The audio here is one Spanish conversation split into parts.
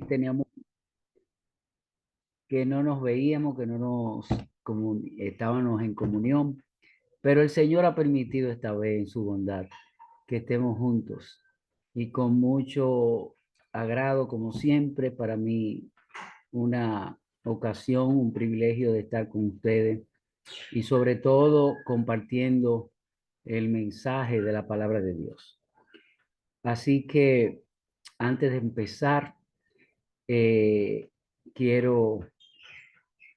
Teníamos que no nos veíamos, que no estábamos en comunión, pero el Señor ha permitido esta vez en su bondad que estemos juntos y con mucho agrado, como siempre, para mí una ocasión, un privilegio de estar con ustedes y sobre todo compartiendo el mensaje de la palabra de Dios. Así que antes de empezar, eh, quiero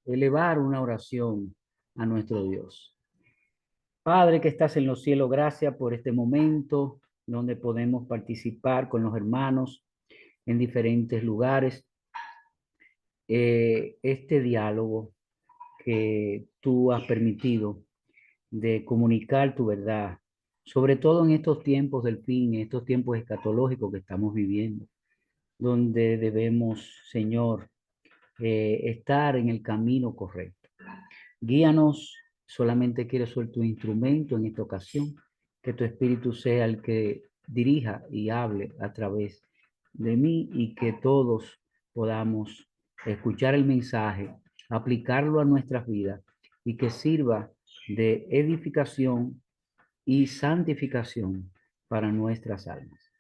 elevar una oración a nuestro Dios. Padre que estás en los cielos, gracias por este momento donde podemos participar con los hermanos en diferentes lugares. Este diálogo que tú has permitido de comunicar tu verdad, sobre todo en estos tiempos del fin, en estos tiempos escatológicos que estamos viviendo, donde debemos, Señor, estar en el camino correcto. Guíanos, solamente quiero ser tu instrumento en esta ocasión, que tu Espíritu sea el que dirija y hable a través de mí y que todos podamos escuchar el mensaje, aplicarlo a nuestras vidas y que sirva de edificación y santificación para nuestras almas.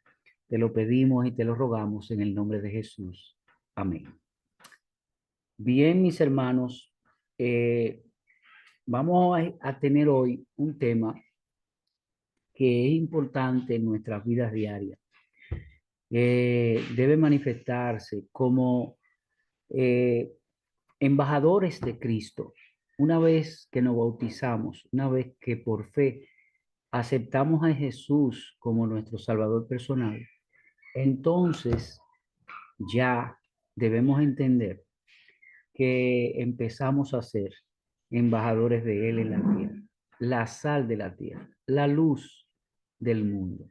Te lo pedimos y te lo rogamos en el nombre de Jesús. Amén. Bien, mis hermanos, eh, vamos a tener hoy un tema que es importante en nuestras vidas diarias. Debe manifestarse como eh, embajadores de Cristo. Una vez que nos bautizamos, una vez que por fe aceptamos a Jesús como nuestro Salvador personal, entonces ya debemos entender que empezamos a ser embajadores de Él en la tierra, la sal de la tierra, la luz del mundo,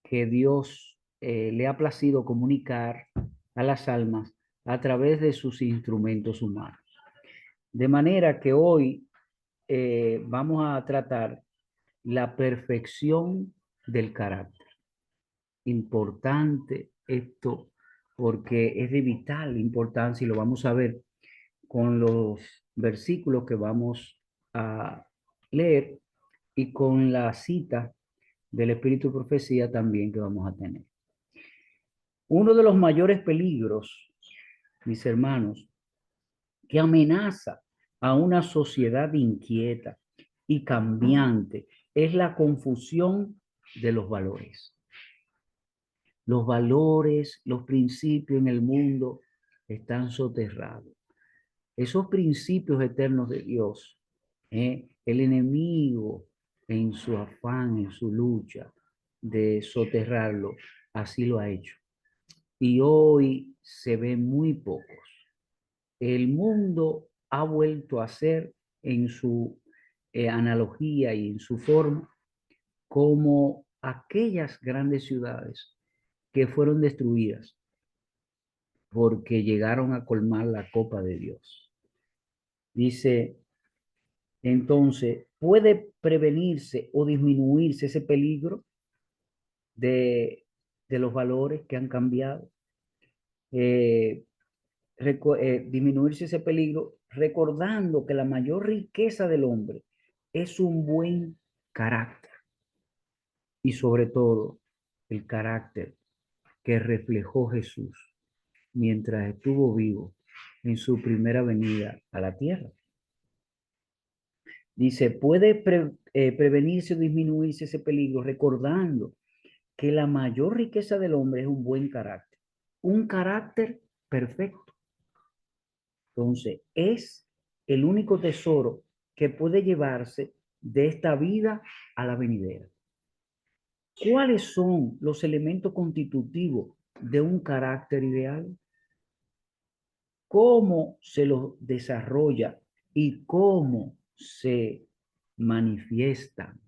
que Dios le ha placido comunicar a las almas a través de sus instrumentos humanos. De manera que hoy vamos a tratar la perfección del carácter. Importante esto porque es de vital importancia y lo vamos a ver con los versículos que vamos a leer y con la cita del Espíritu de Profecía también que vamos a tener. Uno de los mayores peligros, mis hermanos, que amenaza a una sociedad inquieta y cambiante es la confusión de los valores. Los valores, los principios en el mundo están soterrados. Esos principios eternos de Dios, el enemigo en su afán, en su lucha de soterrarlo, así lo ha hecho. Y hoy se ven muy pocos. El mundo ha vuelto a ser en su analogía y en su forma como aquellas grandes ciudades que fueron destruidas porque llegaron a colmar la copa de Dios. Dice, entonces, ¿puede prevenirse o disminuirse ese peligro de, de los valores que han cambiado? Eh, Disminuirse ese peligro recordando que la mayor riqueza del hombre es un buen carácter y sobre todo el carácter que reflejó Jesús mientras estuvo vivo en su primera venida a la tierra. Dice, puede prevenirse o disminuirse ese peligro recordando que la mayor riqueza del hombre es un carácter perfecto. Entonces, es el único tesoro que puede llevarse de esta vida a la venidera. ¿Cuáles son los elementos constitutivos de un carácter ideal? ¿Cómo se los desarrolla y cómo se manifiestan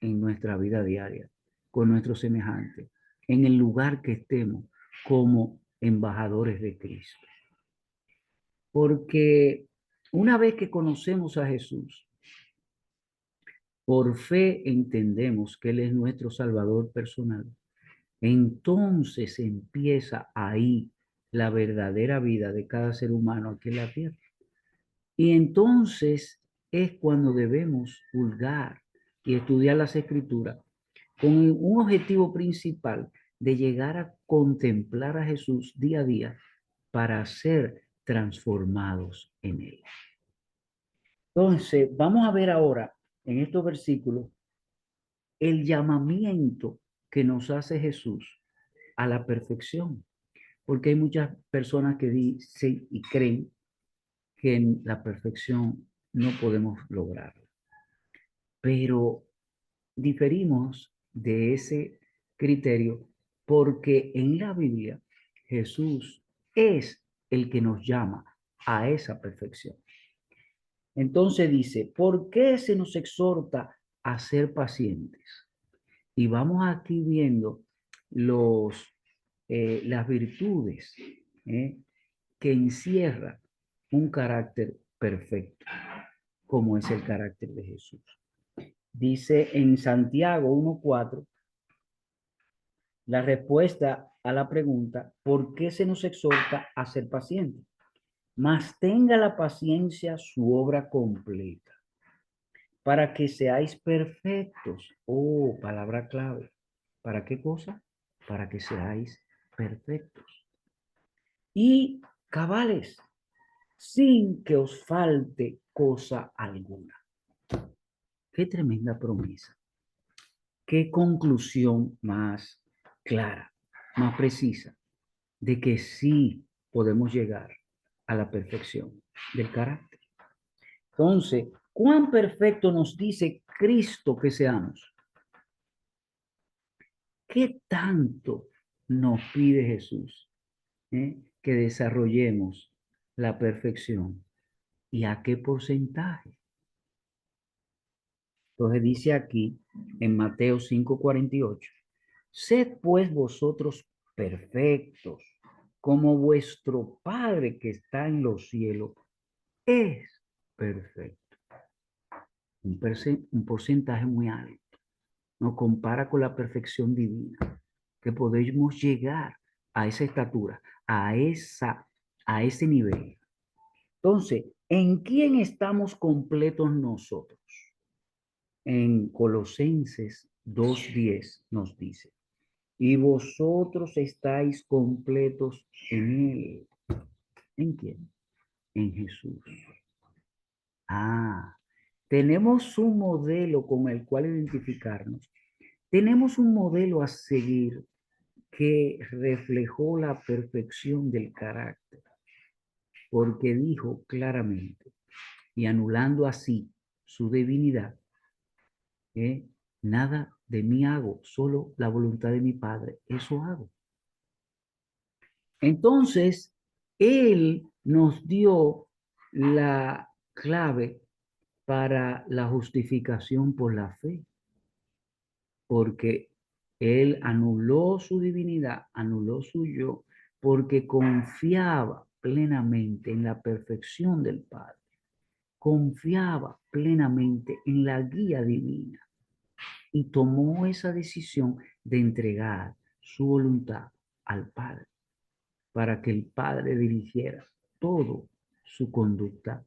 en nuestra vida diaria con nuestros semejantes, en el lugar que estemos como embajadores de Cristo? Porque una vez que conocemos a Jesús, por fe entendemos que Él es nuestro Salvador personal. Entonces empieza ahí la verdadera vida de cada ser humano aquí en la tierra. Y entonces es cuando debemos hurgar y estudiar las escrituras con un objetivo principal de llegar a contemplar a Jesús día a día para ser transformados en él. Entonces, vamos a ver ahora en estos versículos el llamamiento que nos hace Jesús a la perfección, porque hay muchas personas que dicen y creen que en la perfección no podemos lograrla, pero diferimos de ese criterio porque en la Biblia Jesús es el que nos llama a esa perfección. Entonces dice, ¿por qué se nos exhorta a ser pacientes? Y vamos aquí viendo las virtudes que encierra un carácter perfecto, como es el carácter de Jesús. Dice en Santiago 1:4 la respuesta a la pregunta, ¿por qué se nos exhorta a ser pacientes? Mas tenga la paciencia su obra completa, para que seáis perfectos. Oh, palabra clave. ¿Para qué cosa? Para que seáis perfectos. Y cabales, sin que os falte cosa alguna. Qué tremenda promesa. Qué conclusión más clara, más precisa, de que sí podemos llegar a la perfección del carácter. Entonces, ¿cuán perfecto nos dice Cristo que seamos? ¿Qué tanto nos pide Jesús que desarrollemos la perfección? ¿Y a qué porcentaje? Entonces dice aquí en Mateo 5:48, sed pues vosotros perfectos, como vuestro Padre que está en los cielos es perfecto. Un porcentaje muy alto. Nos compara con la perfección divina, que podemos llegar a esa estatura, a ese nivel. Entonces, ¿en quién estamos completos nosotros? En Colosenses 2:10 nos dice, y vosotros estáis completos en él. ¿En quién? En Jesús. Ah, tenemos un modelo con el cual identificarnos. Tenemos un modelo a seguir que reflejó la perfección del carácter, porque dijo claramente, y anulando así su divinidad, nada de mí hago, solo la voluntad de mi Padre, eso hago. Entonces, Él nos dio la clave para la justificación por la fe, porque Él anuló su divinidad, anuló su yo, porque confiaba plenamente en la perfección del Padre, confiaba plenamente en la guía divina y tomó esa decisión de entregar su voluntad al Padre para que el Padre dirigiera todo su conducta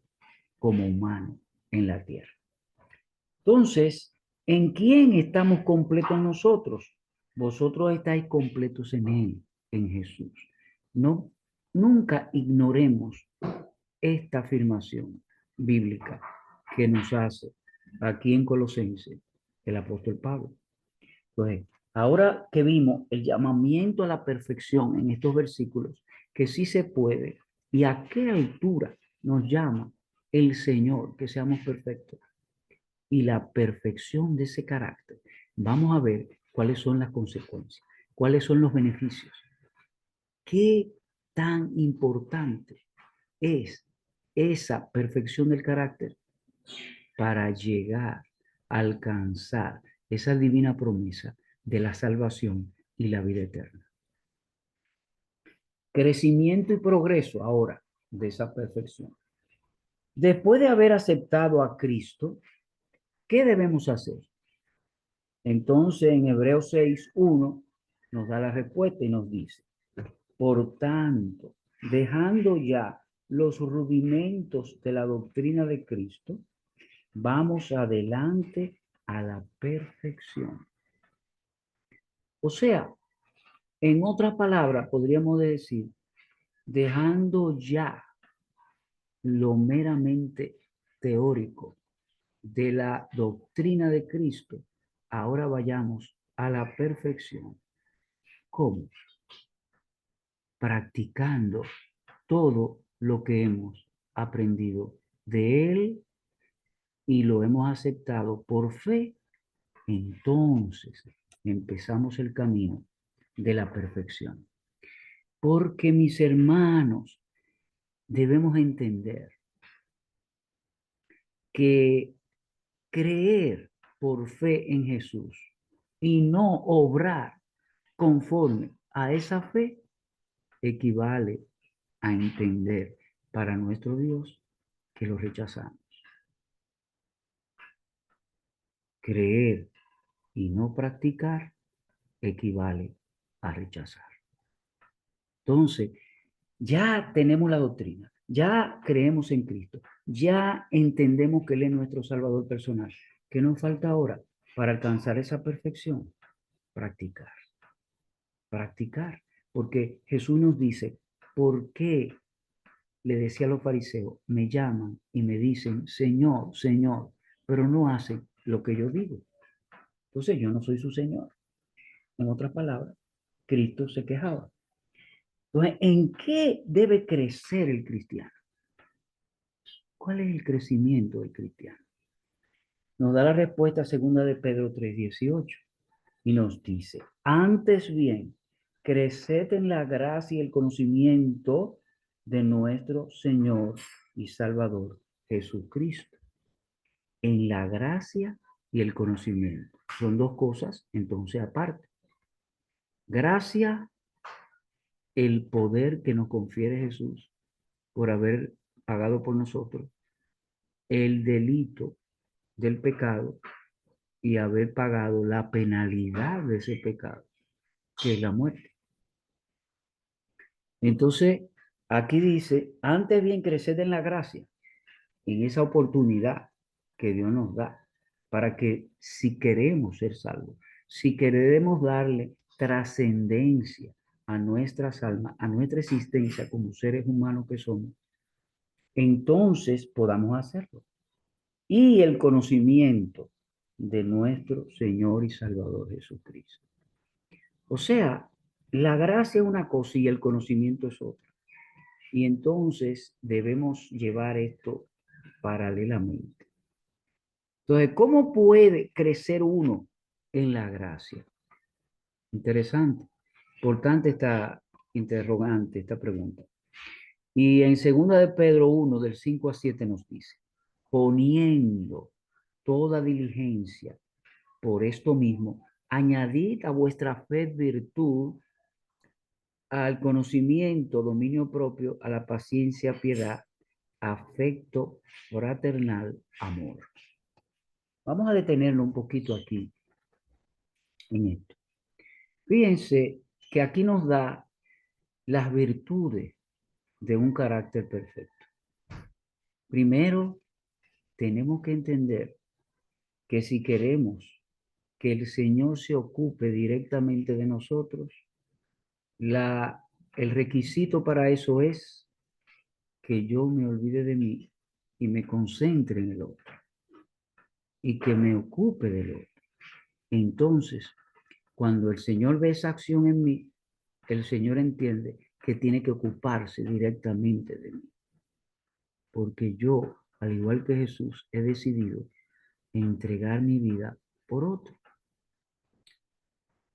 como humano en la tierra. Entonces, ¿en quién estamos completos nosotros? Vosotros estáis completos en Él, en Jesús. No, nunca ignoremos esta afirmación bíblica que nos hace aquí en Colosenses el apóstol Pablo. Entonces, ahora que vimos el llamamiento a la perfección en estos versículos, que sí se puede, y a qué altura nos llama el Señor que seamos perfectos, y la perfección de ese carácter, vamos a ver cuáles son las consecuencias, cuáles son los beneficios, qué tan importante es esa perfección del carácter para llegar a alcanzar esa divina promesa de la salvación y la vida eterna. Crecimiento y progreso ahora de esa perfección. Después de haber aceptado a Cristo, ¿qué debemos hacer? Entonces en Hebreos 6:1 nos da la respuesta y nos dice, por tanto, dejando ya los rudimentos de la doctrina de Cristo, vamos adelante a la perfección. O sea, en otras palabras, podríamos decir, dejando ya lo meramente teórico de la doctrina de Cristo, ahora vayamos a la perfección. ¿Cómo? Practicando todo lo que hemos aprendido de Él y lo hemos aceptado por fe. Entonces empezamos el camino de la perfección. Porque mis hermanos, debemos entender que creer por fe en Jesús y no obrar conforme a esa fe equivale a entender para nuestro Dios que lo rechazamos. Creer y no practicar equivale a rechazar. Entonces, ya tenemos la doctrina, ya creemos en Cristo, ya entendemos que Él es nuestro Salvador personal. ¿Qué nos falta ahora para alcanzar esa perfección? Practicar, practicar. Porque Jesús nos dice, ¿por qué le decía a los fariseos, me llaman y me dicen, Señor, Señor, pero no hacen lo que yo digo? Entonces yo no soy su Señor. En otras palabras, Cristo se quejaba. Entonces, ¿en qué debe crecer el cristiano? ¿Cuál es el crecimiento del cristiano? Nos da la respuesta segunda de Pedro 3:18 y nos dice, antes bien, creced en la gracia y el conocimiento de nuestro Señor y Salvador Jesucristo. En la gracia y el conocimiento. Son dos cosas entonces aparte. Gracia, el poder que nos confiere Jesús por haber pagado por nosotros, el delito del pecado y haber pagado la penalidad de ese pecado, que es la muerte. Entonces, aquí dice, antes bien creced en la gracia, en esa oportunidad que Dios nos da, para que si queremos ser salvos, si queremos darle trascendencia a nuestras almas, a nuestra existencia como seres humanos que somos, entonces podamos hacerlo. Y el conocimiento de nuestro Señor y Salvador Jesucristo. O sea, la gracia es una cosa y el conocimiento es otra. Y entonces debemos llevar esto paralelamente. Entonces, ¿cómo puede crecer uno en la gracia? Interesante. Importante esta interrogante, esta pregunta. Y en 2 de Pedro 1, del 5 a 7 nos dice, poniendo toda diligencia por esto mismo, añadid a vuestra fe virtud, al conocimiento, dominio propio, a la paciencia, piedad, afecto fraternal, amor. Vamos a detenernos un poquito aquí en esto. Fíjense que aquí nos da las virtudes de un carácter perfecto. Primero, tenemos que entender que si queremos que el Señor se ocupe directamente de nosotros, el requisito para eso es que yo me olvide de mí y me concentre en el otro y que me ocupe del otro. Entonces, cuando el Señor ve esa acción en mí, el Señor entiende que tiene que ocuparse directamente de mí. Porque yo, al igual que Jesús, he decidido entregar mi vida por otro.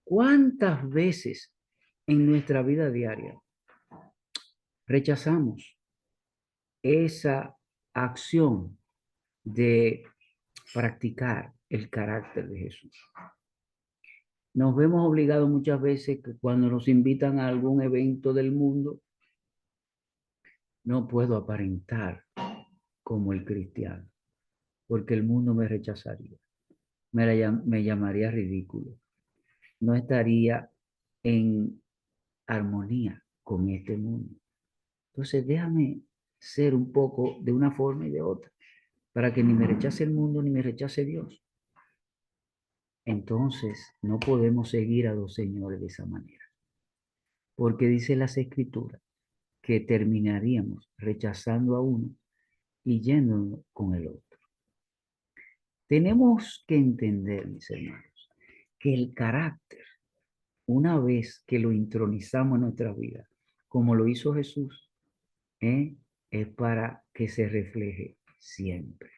¿Cuántas veces en nuestra vida diaria rechazamos esa acción de practicar el carácter de Jesús? Nos vemos obligados muchas veces que cuando nos invitan a algún evento del mundo, no puedo aparentar como el cristiano, porque el mundo me rechazaría, me llamaría ridículo, no estaría en armonía con este mundo. Entonces déjame ser un poco de una forma y de otra, para que ni me rechace el mundo ni me rechace Dios. Entonces no podemos seguir a dos señores de esa manera, porque dice las Escrituras que terminaríamos rechazando a uno y yéndonos con el otro. Tenemos que entender, mis hermanos, que el carácter, una vez que lo intronizamos en nuestra vida, como lo hizo Jesús, es para que se refleje siempre,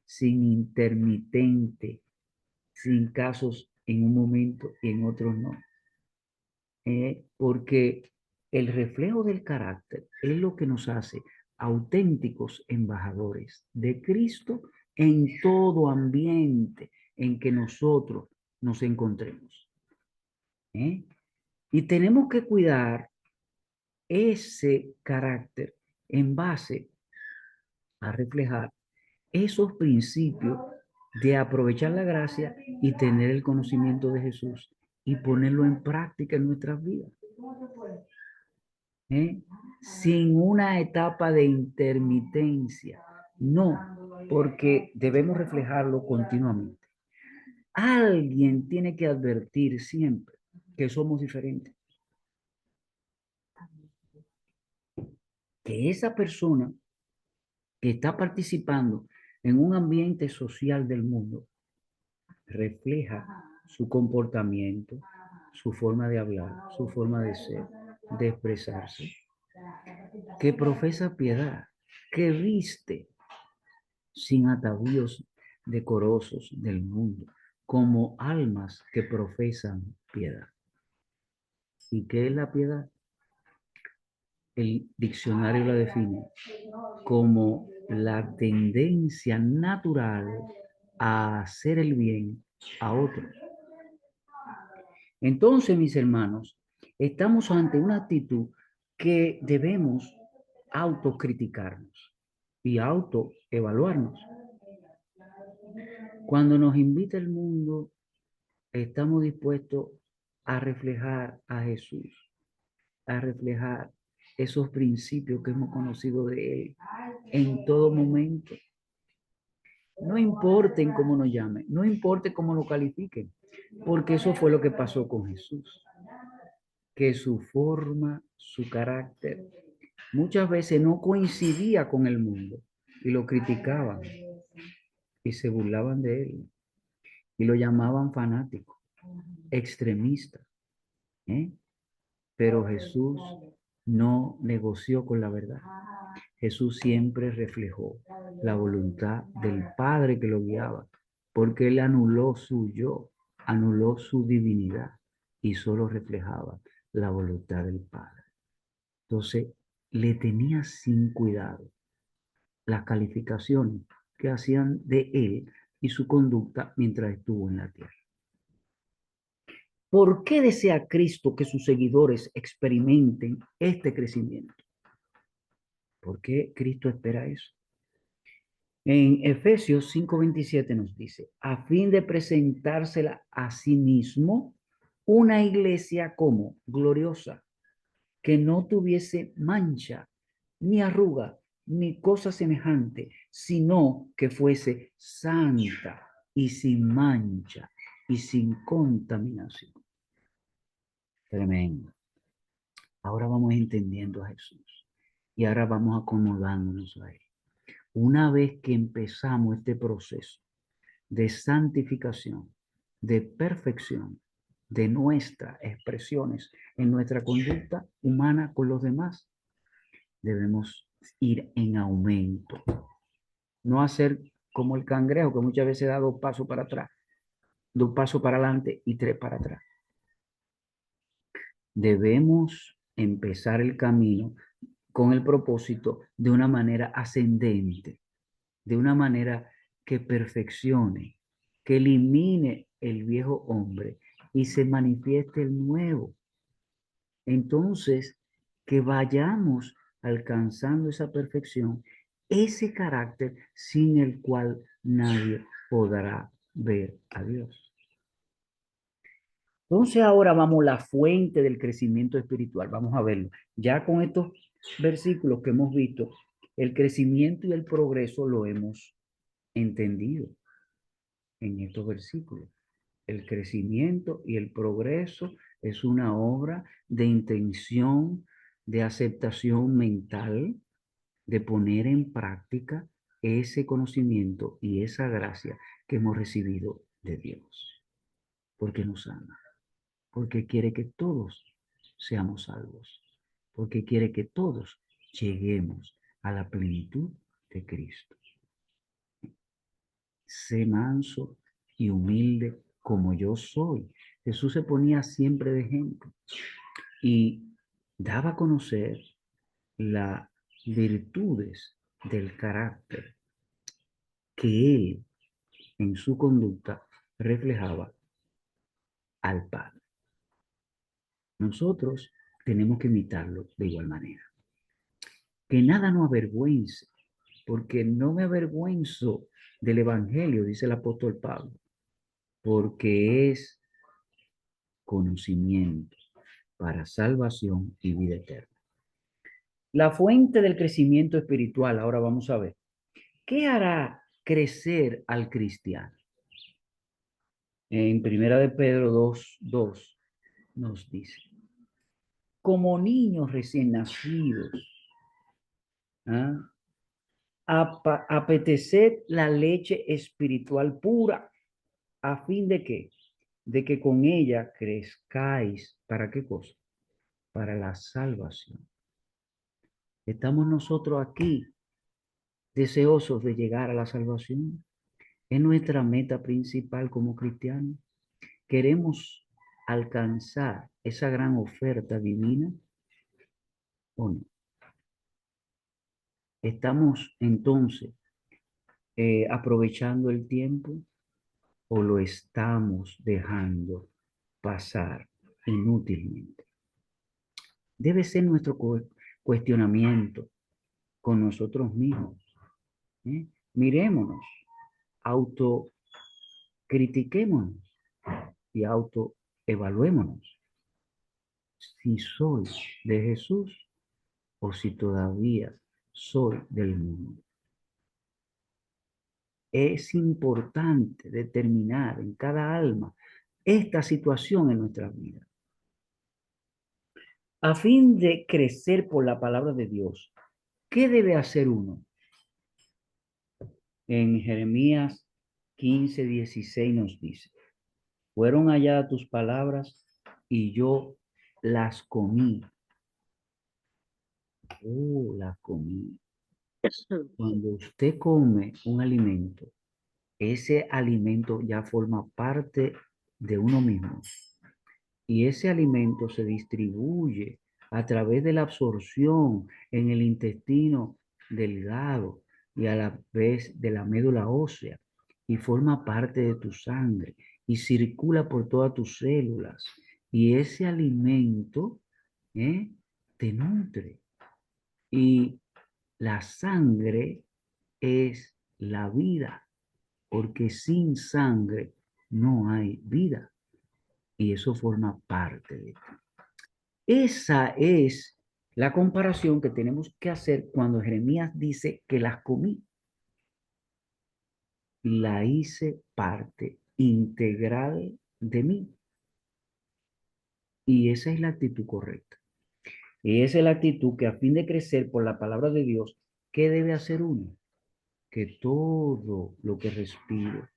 sin intermitente, sin casos en un momento y en otros no. Porque el reflejo del carácter es lo que nos hace auténticos embajadores de Cristo en todo ambiente en que nosotros nos encontremos. ¿Eh? Y tenemos que cuidar ese carácter en base a reflejar esos principios de aprovechar la gracia y tener el conocimiento de Jesús y ponerlo en práctica en nuestras vidas. Sin una etapa de intermitencia. No, porque debemos reflejarlo continuamente. Alguien tiene que advertir siempre que somos diferentes. Que esa persona que está participando en un ambiente social del mundo refleja su comportamiento, su forma de hablar, su forma de ser, de expresarse, que profesa piedad, que viste sin atavíos decorosos del mundo, como almas que profesan piedad. ¿Y qué es la piedad? El diccionario la define como la tendencia natural a hacer el bien a otros. Entonces, mis hermanos, estamos ante una actitud que debemos autocriticarnos y autoevaluarnos. Cuando nos invita el mundo, estamos dispuestos a reflejar a Jesús, a reflejar esos principios que hemos conocido de Él en todo momento. No importen cómo nos llamen, no importe cómo nos califiquen, porque eso fue lo que pasó con Jesús, que su forma, su carácter, muchas veces no coincidía con el mundo y lo criticaban y se burlaban de él y lo llamaban fanático, extremista. ¿eh? Pero Jesús no negoció con la verdad. Jesús siempre reflejó la voluntad del Padre que lo guiaba, porque él anuló su yo, anuló su divinidad y solo reflejaba la voluntad del Padre. Entonces, le tenía sin cuidado las calificaciones que hacían de él y su conducta mientras estuvo en la tierra. ¿Por qué desea Cristo que sus seguidores experimenten este crecimiento? ¿Por qué Cristo espera eso? En Efesios 5:27 nos dice, a fin de presentársela a sí mismo una iglesia como gloriosa, que no tuviese mancha, ni arruga, ni cosa semejante, sino que fuese santa y sin mancha y sin contaminación. Tremendo. Ahora vamos entendiendo a Jesús y ahora vamos acomodándonos a Él. Una vez que empezamos este proceso de santificación, de perfección de nuestras expresiones en nuestra conducta humana con los demás, debemos ir en aumento. No hacer como el cangrejo que muchas veces da 2 pasos para atrás, 2 pasos para adelante y 3 para atrás. Debemos empezar el camino con el propósito de una manera ascendente, de una manera que perfeccione, que elimine el viejo hombre y se manifieste el nuevo. Entonces, que vayamos alcanzando esa perfección, ese carácter sin el cual nadie podrá ver a Dios. Entonces ahora vamos a la fuente del crecimiento espiritual. Vamos a verlo. Ya con estos versículos que hemos visto, el crecimiento y el progreso lo hemos entendido en estos versículos. El crecimiento y el progreso es una obra de intención, de aceptación mental, de poner en práctica ese conocimiento y esa gracia que hemos recibido de Dios, porque nos ama, porque quiere que todos seamos salvos, porque quiere que todos lleguemos a la plenitud de Cristo. Sé manso y humilde como yo soy. Jesús se ponía siempre de ejemplo y daba a conocer las virtudes del carácter que él en su conducta reflejaba al Padre. Nosotros tenemos que imitarlo de igual manera. Que nada nos avergüence, porque no me avergüenzo del Evangelio, dice el apóstol Pablo, porque es conocimiento para salvación y vida eterna. La fuente del crecimiento espiritual, ahora vamos a ver. ¿Qué hará crecer al cristiano? En Primera de Pedro 2:2 nos dice, como niños recién nacidos, ¿ah? Apeteced la leche espiritual pura, a fin de que, con ella crezcáis. ¿Para qué cosa? Para la salvación. Estamos nosotros aquí deseosos de llegar a la salvación. Es nuestra meta principal como cristianos. Queremos alcanzar esa gran oferta divina o no. Estamos entonces aprovechando el tiempo o lo estamos dejando pasar inútilmente. Debe ser nuestro cuestionamiento con nosotros mismos. Mirémonos, autocritiquémonos y autoevaluémonos. Si soy de Jesús o si todavía soy del mundo. Es importante determinar en cada alma esta situación en nuestra vida. A fin de crecer por la palabra de Dios, ¿qué debe hacer uno? En Jeremías 15:16 nos dice, fueron allá tus palabras y yo las comí. Oh, las comí. Cuando usted come un alimento, ese alimento ya forma parte de uno mismo. Y ese alimento se distribuye a través de la absorción en el intestino delgado y a la vez de la médula ósea y forma parte de tu sangre y circula por todas tus células. Y ese alimento te nutre. Y la sangre es la vida, porque sin sangre no hay vida. Y eso forma parte de ti. Esa es la comparación que tenemos que hacer cuando Jeremías dice que las comí. La hice parte integral de mí. Y esa es la actitud correcta. Y esa es la actitud que a fin de crecer por la palabra de Dios, ¿qué debe hacer uno? Que todo lo que respiro,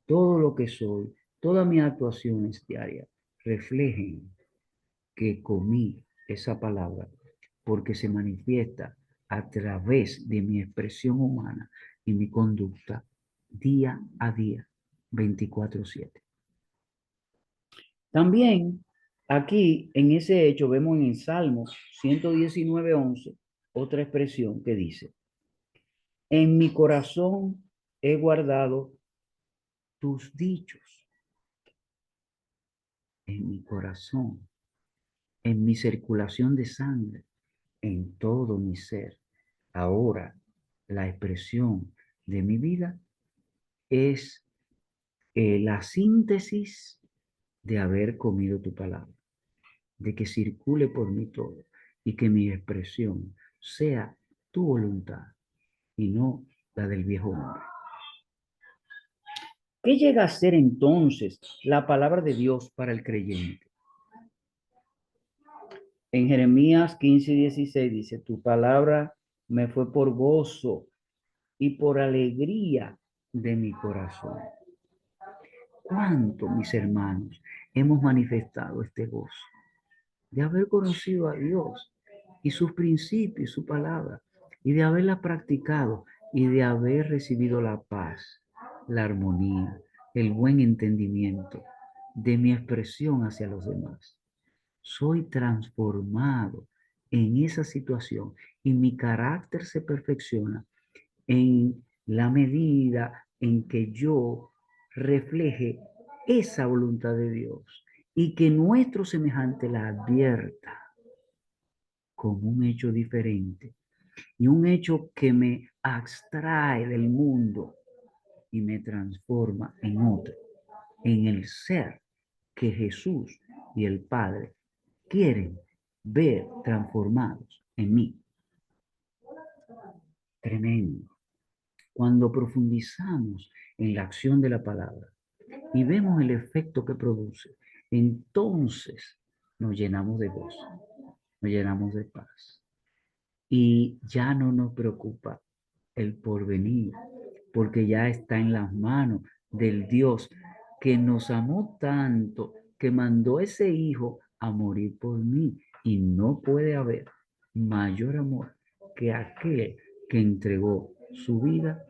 todo lo que soy, todas mis actuaciones diarias reflejen que comí esa palabra porque se manifiesta a través de mi expresión humana y mi conducta día a día, 24/7. También aquí en ese hecho vemos en el Salmo 119:11 otra expresión que dice, en mi corazón he guardado tus dichos, en mi corazón, en mi circulación de sangre, en todo mi ser. Ahora, la expresión de mi vida es la síntesis de haber comido tu palabra, de que circule por mí todo y que mi expresión sea tu voluntad y no la del viejo hombre. ¿Qué llega a ser entonces la palabra de Dios para el creyente? En Jeremías 15:16 dice, tu palabra me fue por gozo y por alegría de mi corazón. ¿Cuánto, mis hermanos, hemos manifestado este gozo de haber conocido a Dios y sus principios, su palabra, y de haberla practicado y de haber recibido la paz, la armonía, el buen entendimiento de mi expresión hacia los demás? Soy transformado en esa situación y mi carácter se perfecciona en la medida en que yo refleje esa voluntad de Dios y que nuestro semejante la advierta como un hecho diferente y un hecho que me abstrae del mundo y me transforma en otro, en el ser que Jesús y el Padre quieren ver transformados en mí. Tremendo. Cuando profundizamos en la acción de la palabra y vemos el efecto que produce, entonces nos llenamos de gozo, nos llenamos de paz y ya no nos preocupa el porvenir, porque ya está en las manos del Dios que nos amó tanto, que mandó ese hijo a morir por mí. Y no puede haber mayor amor que aquel que entregó su vida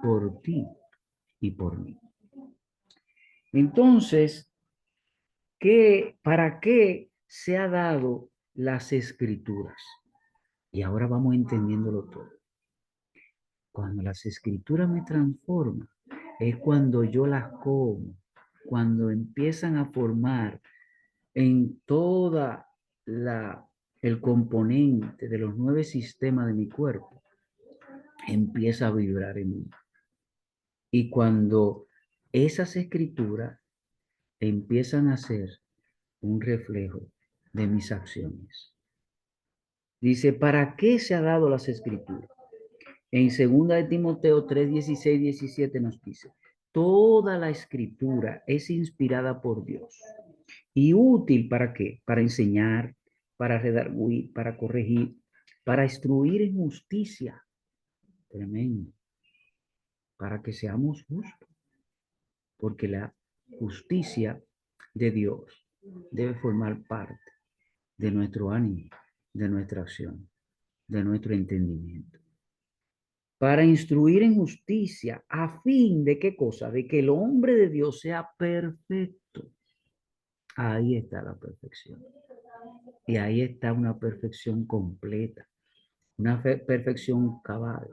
por ti y por mí. Entonces, ¿para qué se ha dado las escrituras? Y ahora vamos entendiéndolo todo. Cuando las escrituras me transforman, es cuando yo las como, cuando empiezan a formar en toda el componente de los 9 sistemas de mi cuerpo, empieza a vibrar en mí. Y cuando esas escrituras empiezan a ser un reflejo de mis acciones. Dice, ¿para qué se ha dado las escrituras? En 2 de Timoteo 3, 16, 17 nos dice, toda la escritura es inspirada por Dios y útil ¿para qué? Para enseñar, para redarguir, para corregir, para instruir en justicia. Tremendo. Para que seamos justos, porque la justicia de Dios debe formar parte de nuestro ánimo, de nuestra acción, de nuestro entendimiento. Para instruir en justicia, a fin de qué cosa, de que el hombre de Dios sea perfecto. Ahí está la perfección. Y ahí está una perfección completa, una perfección cabal,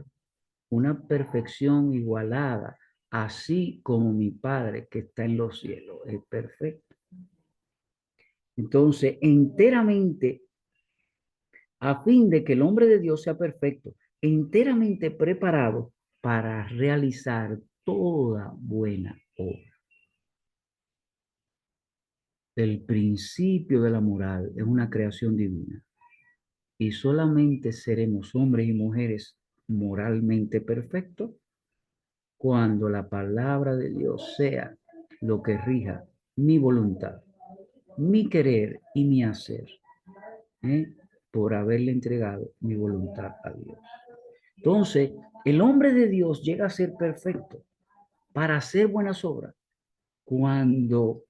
una perfección igualada, así como mi Padre que está en los cielos es perfecto. Entonces, enteramente, a fin de que el hombre de Dios sea perfecto, enteramente preparado para realizar toda buena obra. El principio de la moral es una creación divina y solamente seremos hombres y mujeres moralmente perfectos cuando la palabra de Dios sea lo que rija mi voluntad, mi querer y mi hacer, ¿eh? Por haberle entregado mi voluntad a Dios. Entonces, el hombre de Dios llega a ser perfecto para hacer buenas obras cuando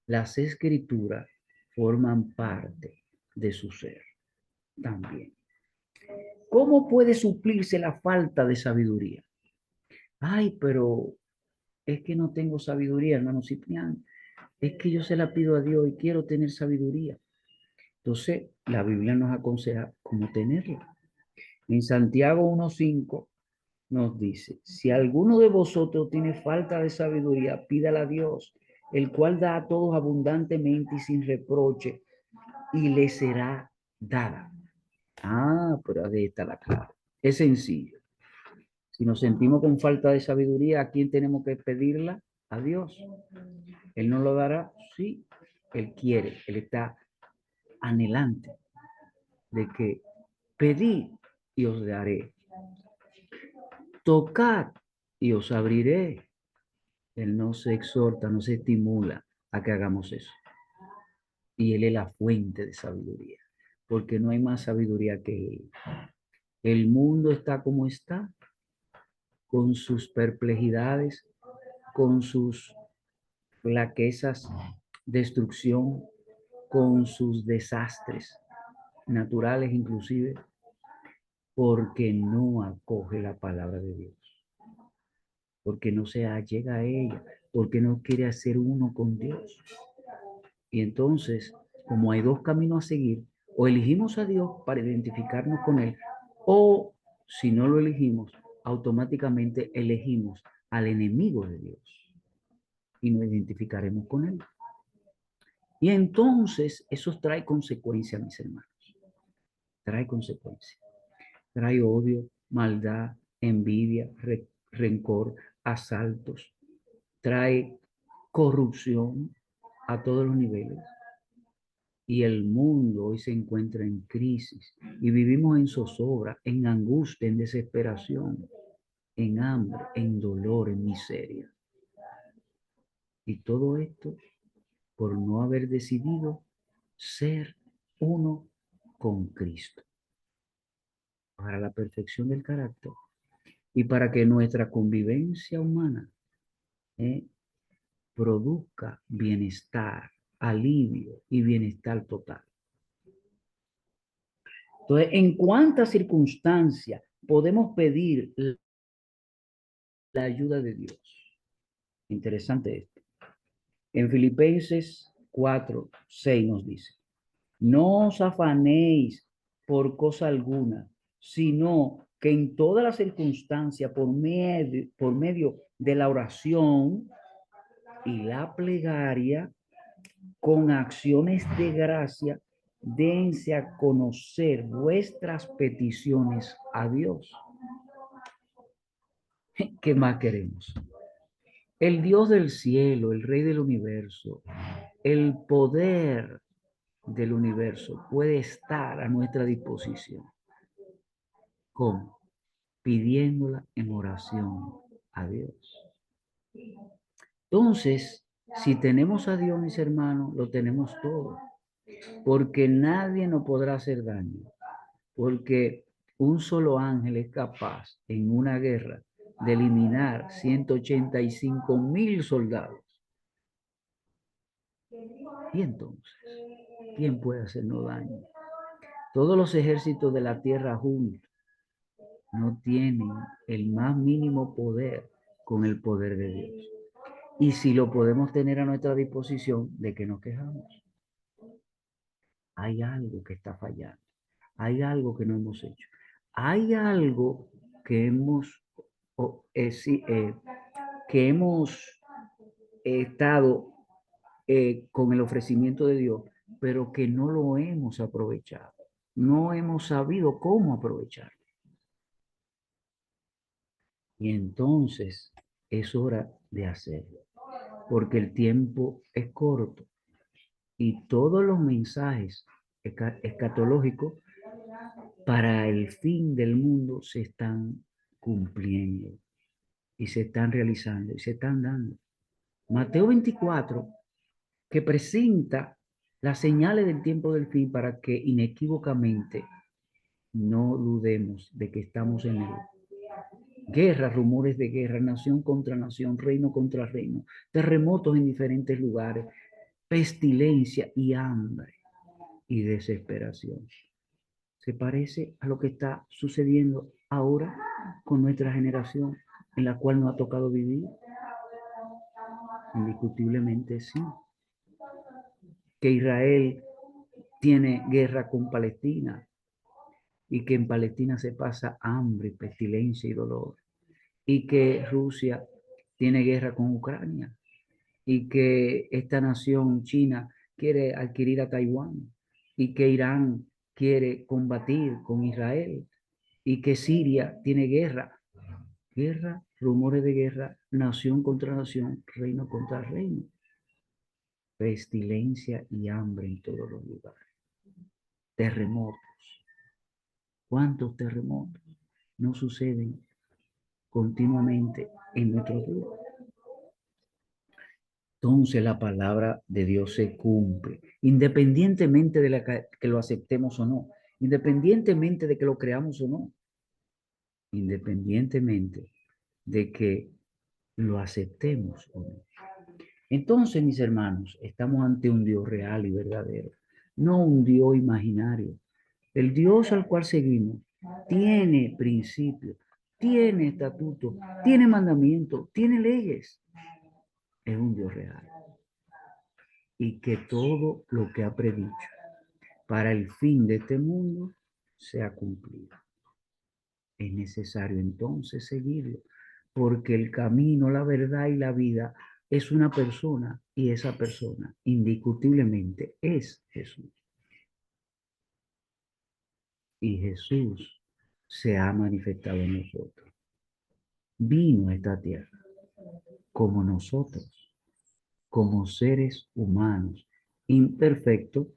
las escrituras forman parte de su ser también. ¿Cómo puede suplirse la falta de sabiduría? Ay, pero es que no tengo sabiduría, hermano Ciprián. Es que yo se la pido a Dios y quiero tener sabiduría. Entonces, la Biblia nos aconseja cómo tenerla. En Santiago 1:5 nos dice, si alguno de vosotros tiene falta de sabiduría, pídala a Dios, el cual da a todos abundantemente y sin reproche, y le será dada. Ah, pero ahí está la clave. Es sencillo. Si nos sentimos con falta de sabiduría, ¿a quién tenemos que pedirla? A Dios. Él nos lo dará, sí, Él quiere, Él está anhelante de que Pedid y os daré. Tocad y os abriré. Él no se exhorta, no se estimula a que hagamos eso. Y Él es la fuente de sabiduría, porque no hay más sabiduría que Él. El mundo está como está, con sus perplejidades, con sus flaquezas, destrucción, con sus desastres naturales inclusive, porque no acoge la palabra de Dios, porque no se allega a ella, porque no quiere hacer uno con Dios. Y entonces, como hay dos caminos a seguir, o elegimos a Dios para identificarnos con Él, o si no lo elegimos, automáticamente elegimos al enemigo de Dios y nos identificaremos con Él. Y entonces eso trae consecuencias, mis hermanos. Trae consecuencias. Trae odio, maldad, envidia, rencor, asaltos. Trae corrupción a todos los niveles. Y el mundo hoy se encuentra en crisis y vivimos en zozobra, en angustia, en desesperación, en hambre, en dolor, en miseria. Y todo esto por no haber decidido ser uno con Cristo para la perfección del carácter y para que nuestra convivencia humana eh, produzca bienestar, alivio y bienestar total. Entonces, ¿en cuántas circunstancias podemos pedir la ayuda de Dios? Interesante esto. En Filipenses 4:6 nos dice, no os afanéis por cosa alguna, sino que en todas las circunstancias, por medio de la oración y la plegaria, con acciones de gracia, dense a conocer vuestras peticiones a Dios. ¿Qué más queremos? El Dios del cielo, el Rey del universo, el poder del universo puede estar a nuestra disposición. ¿Cómo? Pidiéndola en oración a Dios. Entonces, si tenemos a Dios, mis hermanos, lo tenemos todo, porque nadie nos podrá hacer daño, porque un solo ángel es capaz en una guerra de eliminar 185,000 soldados. Y entonces, ¿quién puede hacernos daño? Todos los ejércitos de la tierra juntos no tienen el más mínimo poder con el poder de Dios. Y si lo podemos tener a nuestra disposición, ¿de qué nos quejamos? Hay algo que está fallando. Hay algo que no hemos hecho. Hay algo que hemos, que hemos estado con el ofrecimiento de Dios, pero que no lo hemos aprovechado. No hemos sabido cómo aprovecharlo. Y entonces es hora de hacerlo, porque el tiempo es corto y todos los mensajes escatológicos para el fin del mundo se están cumpliendo y se están realizando y se están dando. Mateo 24, que presenta las señales del tiempo del fin para que inequívocamente no dudemos de que estamos en él. Guerra, rumores de guerra, nación contra nación, reino contra reino, terremotos en diferentes lugares, pestilencia y hambre y desesperación. Se parece a lo que está sucediendo ahora con nuestra generación en la cual nos ha tocado vivir. Indiscutiblemente sí. Que Israel tiene guerra con Palestina y que en Palestina se pasa hambre, pestilencia y dolor. Y que Rusia tiene guerra con Ucrania y que esta nación China quiere adquirir a Taiwán y que Irán quiere combatir con Israel y que Siria tiene guerra. Guerra, rumores de guerra, nación contra nación, reino contra reino. Pestilencia y hambre en todos los lugares. Terremotos. ¿Cuántos terremotos no suceden continuamente en nuestros días? Entonces la palabra de Dios se cumple, independientemente de que lo aceptemos o no, independientemente de que lo creamos o no, independientemente de que lo aceptemos o no. Entonces, mis hermanos, estamos ante un Dios real y verdadero, no un Dios imaginario. El Dios al cual seguimos tiene principios, tiene estatutos, tiene mandamientos, tiene leyes. Es un Dios real. Y que todo lo que ha predicho para el fin de este mundo sea cumplido. Es necesario entonces seguirlo, porque el camino, la verdad y la vida es una persona, y esa persona indiscutiblemente es Jesús. Y Jesús se ha manifestado en nosotros. Vino a esta tierra como nosotros, como seres humanos, imperfectos,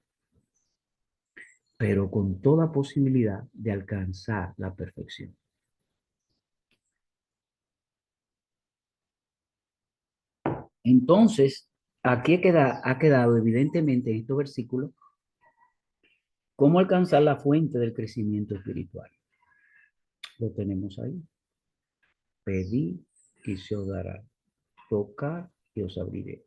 pero con toda posibilidad de alcanzar la perfección. Entonces, aquí ha quedado evidentemente en estos versículos cómo alcanzar la fuente del crecimiento espiritual. Lo tenemos ahí. Pedid y se os dará. Tocar y os abriré.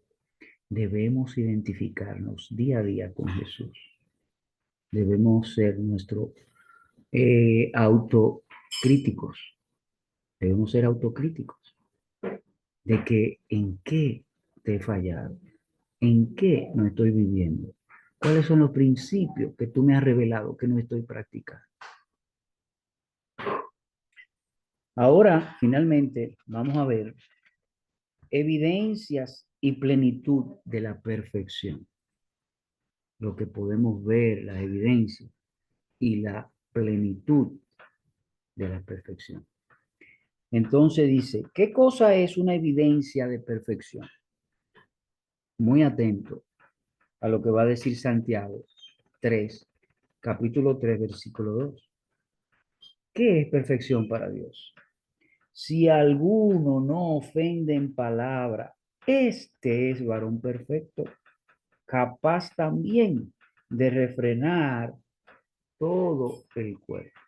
Debemos identificarnos día a día con Jesús. Debemos ser nuestros autocríticos. Debemos ser autocríticos de que en qué te he fallado, en qué no estoy viviendo, cuáles son los principios que tú me has revelado que no estoy practicando. Ahora, finalmente, vamos a ver evidencias y plenitud de la perfección. Lo que podemos ver, las evidencias y la plenitud de la perfección. Entonces dice, ¿qué cosa es una evidencia de perfección? Muy atento a lo que va a decir Santiago 3, capítulo 3, versículo 2. ¿Qué es perfección para Dios? Si alguno no ofende en palabra, este es varón perfecto, capaz también de refrenar todo el cuerpo.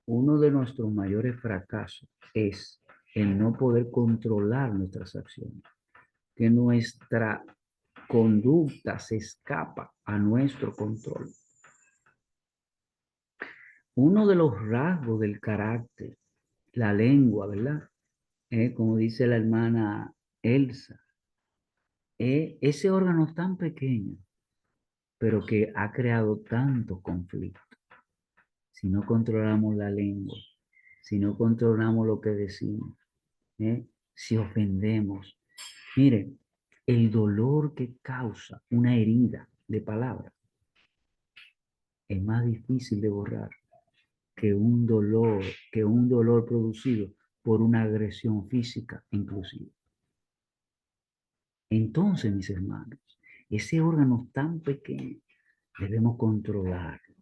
Uno de nuestros mayores fracasos es el no poder controlar nuestras acciones, que nuestra conducta se escapa a nuestro control. Uno de los rasgos del carácter, la lengua, ¿verdad? Como dice la hermana Elsa, ese órgano tan pequeño, pero que ha creado tanto conflicto. Si no controlamos la lengua, si no controlamos lo que decimos, si ofendemos. Miren, el dolor que causa una herida de palabra es más difícil de borrar que un dolor producido por una agresión física inclusive. Entonces, mis hermanos, ese órgano tan pequeño debemos controlarlo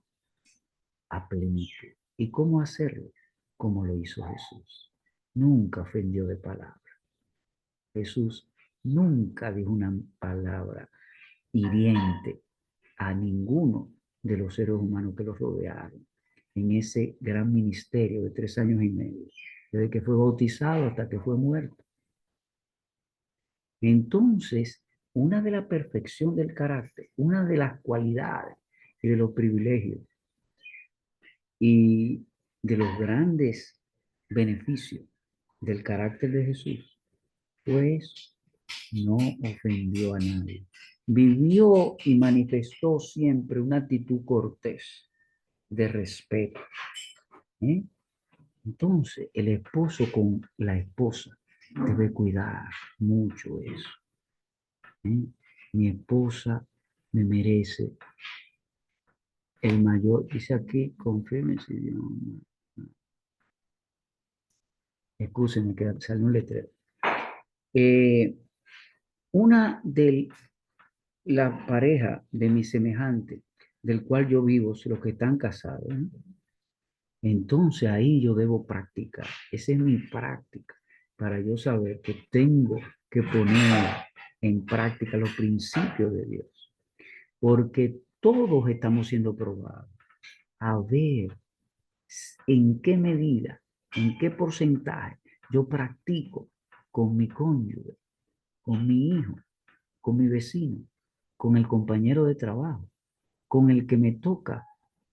a plenitud. ¿Y cómo hacerlo? Como lo hizo Jesús. Nunca ofendió de palabra. Jesús nunca dijo una palabra hiriente a ninguno de los seres humanos que los rodearon en ese gran ministerio de 3 años y medio, desde que fue bautizado hasta que fue muerto. Entonces, una de la perfección del carácter, una de las cualidades y de los privilegios y de los grandes beneficios del carácter de Jesús, pues no ofendió a nadie. Vivió y manifestó siempre una actitud cortés, de respeto. ¿eh? Entonces, el esposo con la esposa debe cuidar mucho eso. Mi esposa me merece el mayor, dice aquí, confirme si yo no. Excúsenme que salió un letrero. Una de la pareja de mi semejante del cual yo vivo, los que están casados, ¿eh? Entonces ahí yo debo practicar. Esa es mi práctica para yo saber que tengo que poner en práctica los principios de Dios. Porque todos estamos siendo probados. A ver en qué medida, en qué porcentaje yo practico con mi cónyuge, con mi hijo, con mi vecino, con el compañero de trabajo, con el que me toca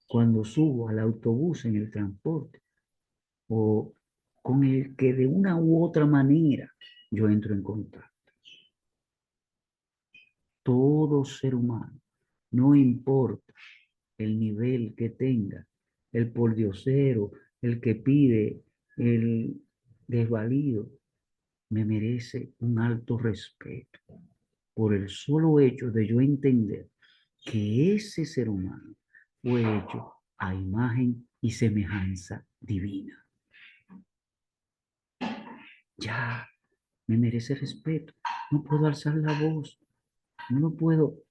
cuando subo al autobús en el transporte o con el que de una u otra manera yo entro en contacto. Todo ser humano, no importa el nivel que tenga, el pordiosero, el que pide, el desvalido, me merece un alto respeto por el solo hecho de yo entender que ese ser humano fue hecho a imagen y semejanza divina. Ya me merece respeto. No puedo alzar la voz, no puedo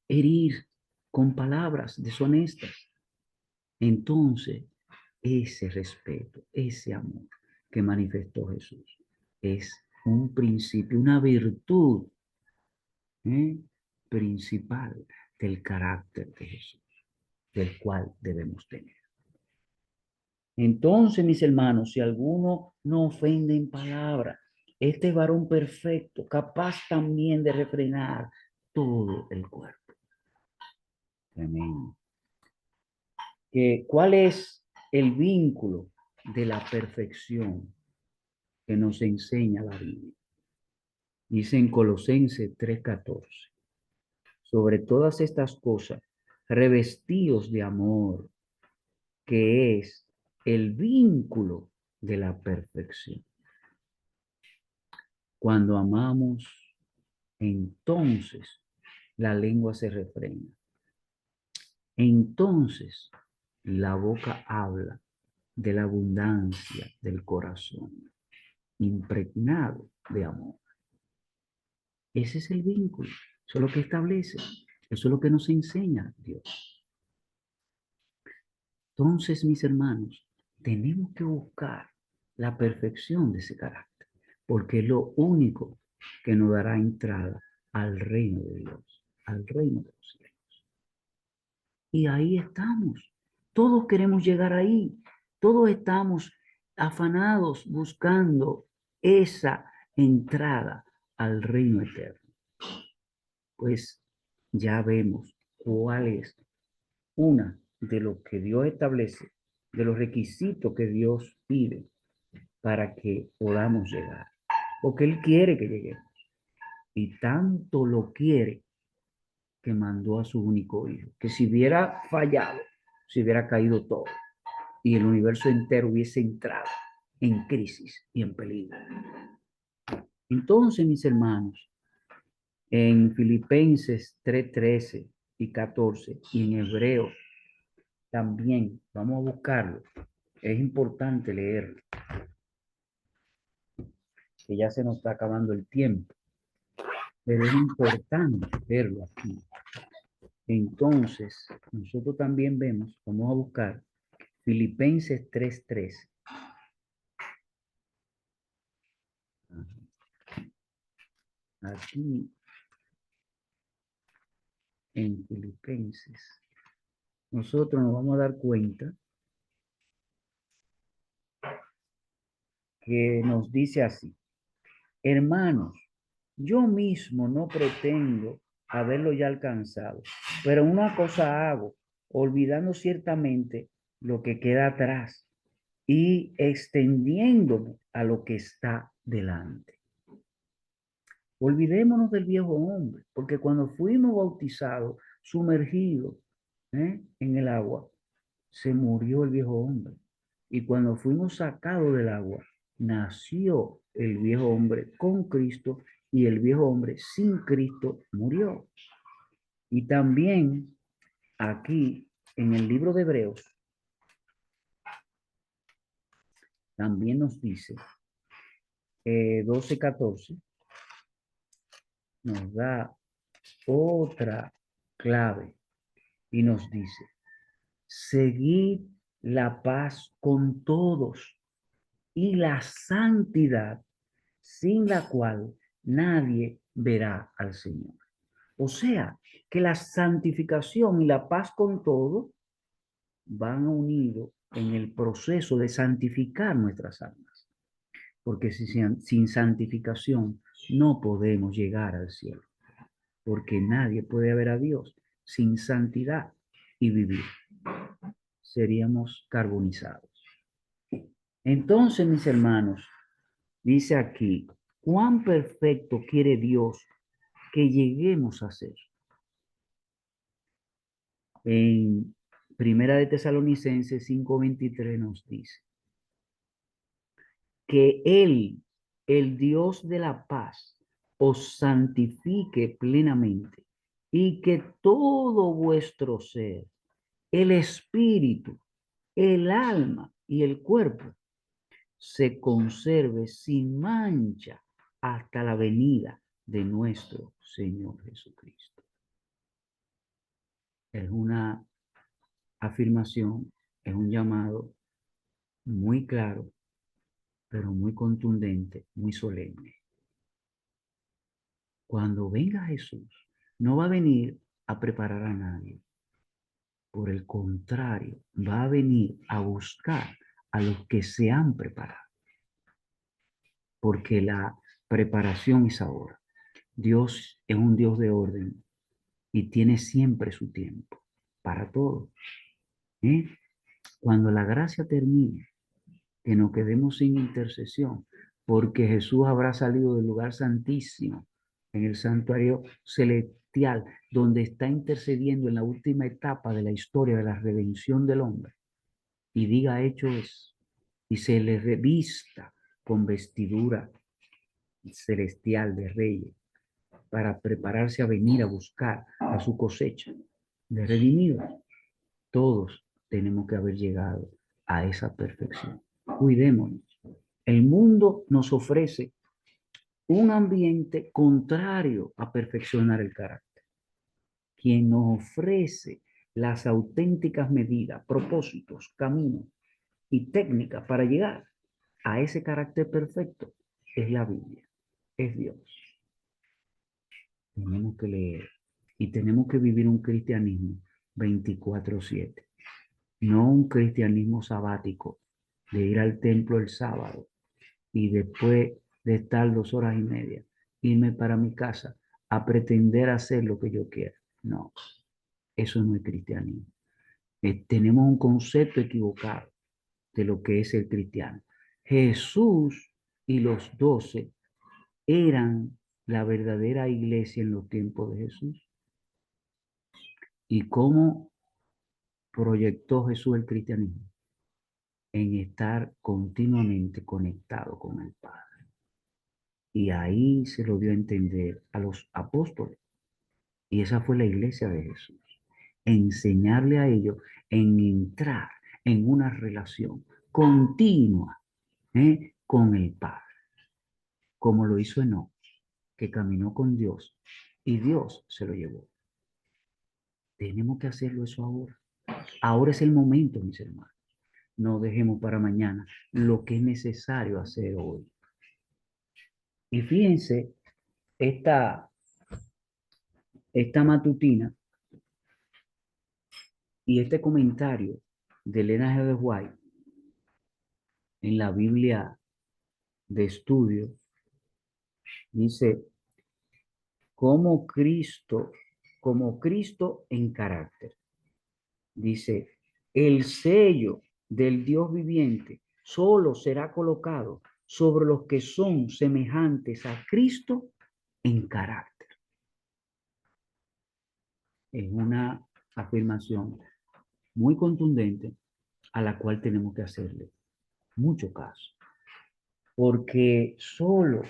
herir con palabras deshonestas. Entonces, ese respeto, ese amor que manifestó Jesús es un principio, una virtud, ¿eh?, principal del carácter de Jesús, del cual debemos tener. Entonces, mis hermanos, si alguno no ofende en palabra, este varón perfecto, capaz también de refrenar todo el cuerpo. Amén. ¿Cuál es el vínculo de la perfección que nos enseña la Biblia? Dice en Colosenses 3:14, sobre todas estas cosas, revestidos de amor, que es el vínculo de la perfección. Cuando amamos, entonces la lengua se refrena. Entonces la boca habla de la abundancia del corazón, impregnado de amor. Ese es el vínculo. Eso es lo que establece. Eso es lo que nos enseña Dios. Entonces, mis hermanos, tenemos que buscar la perfección de ese carácter, porque es lo único que nos dará entrada al reino de Dios, al reino de los cielos. Y ahí estamos. Todos queremos llegar ahí. Todos estamos afanados buscando esa entrada al reino eterno. Pues ya vemos cuál es una de lo que Dios establece, de los requisitos que Dios pide para que podamos llegar. Porque Él quiere que lleguemos. Y tanto lo quiere que mandó a su único hijo. Que si hubiera fallado, si hubiera caído todo y el universo entero hubiese entrado en crisis y en peligro. Entonces, mis hermanos, en Filipenses 3:13 y 14 y en Hebreo también, vamos a buscarlo. Es importante leerlo, que ya se nos está acabando el tiempo, pero es importante verlo aquí. Entonces, nosotros también vemos, vamos a buscar Filipenses 3:13. Aquí en Filipenses, nosotros nos vamos a dar cuenta que nos dice así: hermanos, yo mismo no pretendo haberlo ya alcanzado, pero una cosa hago, olvidando ciertamente lo que queda atrás y extendiéndome a lo que está delante. Olvidémonos del viejo hombre, porque cuando fuimos bautizados, sumergidos, en el agua, se murió el viejo hombre. Y cuando fuimos sacados del agua, nació el viejo hombre con Cristo y el viejo hombre sin Cristo murió. Y también aquí en el libro de Hebreos, también nos dice 12:14, nos da otra clave y nos dice, seguid la paz con todos y la santidad, sin la cual nadie verá al Señor. O sea, que la santificación y la paz con todo van unidos en el proceso de santificar nuestras almas. Porque sin santificación no podemos llegar al cielo. Porque nadie puede ver a Dios sin santidad y vivir. Seríamos carbonizados. Entonces, mis hermanos, dice aquí, cuán perfecto quiere Dios que lleguemos a ser. En Primera de Tesalonicenses 5:23 nos dice que Él, el Dios de la paz, os santifique plenamente y que todo vuestro ser, el espíritu, el alma y el cuerpo se conserve sin mancha hasta la venida de nuestro Señor Jesucristo. Es una afirmación, es un llamado muy claro, pero muy contundente, muy solemne. Cuando venga Jesús, no va a venir a preparar a nadie. Por el contrario, va a venir a buscar a los que se han preparado. Porque la preparación es ahora. Dios es un Dios de orden y tiene siempre su tiempo para todo. ¿Eh? Cuando la gracia termine, que nos quedemos sin intercesión, porque Jesús habrá salido del lugar santísimo en el santuario celestial, donde está intercediendo en la última etapa de la historia de la redención del hombre, y diga hecho es, y se le revista con vestidura celestial de reyes, para prepararse a venir a buscar a su cosecha de redimidos. Todos tenemos que haber llegado a esa perfección. Cuidémonos. El mundo nos ofrece un ambiente contrario a perfeccionar el carácter. Quien nos ofrece las auténticas medidas, propósitos, caminos y técnicas para llegar a ese carácter perfecto es la Biblia, es Dios. Tenemos que leer y tenemos que vivir un cristianismo 24/7, no un cristianismo sabático de ir al templo el sábado y después de estar 2 horas y media, irme para mi casa a pretender hacer lo que yo quiera. No, eso no es cristianismo. Tenemos un concepto equivocado de lo que es el cristiano. Jesús y los 12 eran la verdadera iglesia en los tiempos de Jesús. ¿Y cómo proyectó Jesús el cristianismo? En estar continuamente conectado con el Padre. Y ahí se lo dio a entender a los apóstoles. Y esa fue la iglesia de Jesús. Enseñarle a ellos en entrar en una relación continua con el Padre, como lo hizo Enoc, que caminó con Dios y Dios se lo llevó. Tenemos que hacerlo eso ahora. Ahora es el momento, mis hermanos. No dejemos para mañana lo que es necesario hacer hoy. Y fíjense, esta matutina y este comentario de Elena G. de White en la Biblia de estudio dice, como Cristo en carácter. Dice, el sello del Dios viviente solo será colocado sobre los que son semejantes a Cristo en carácter. Es una afirmación muy contundente a la cual tenemos que hacerle mucho caso, porque solo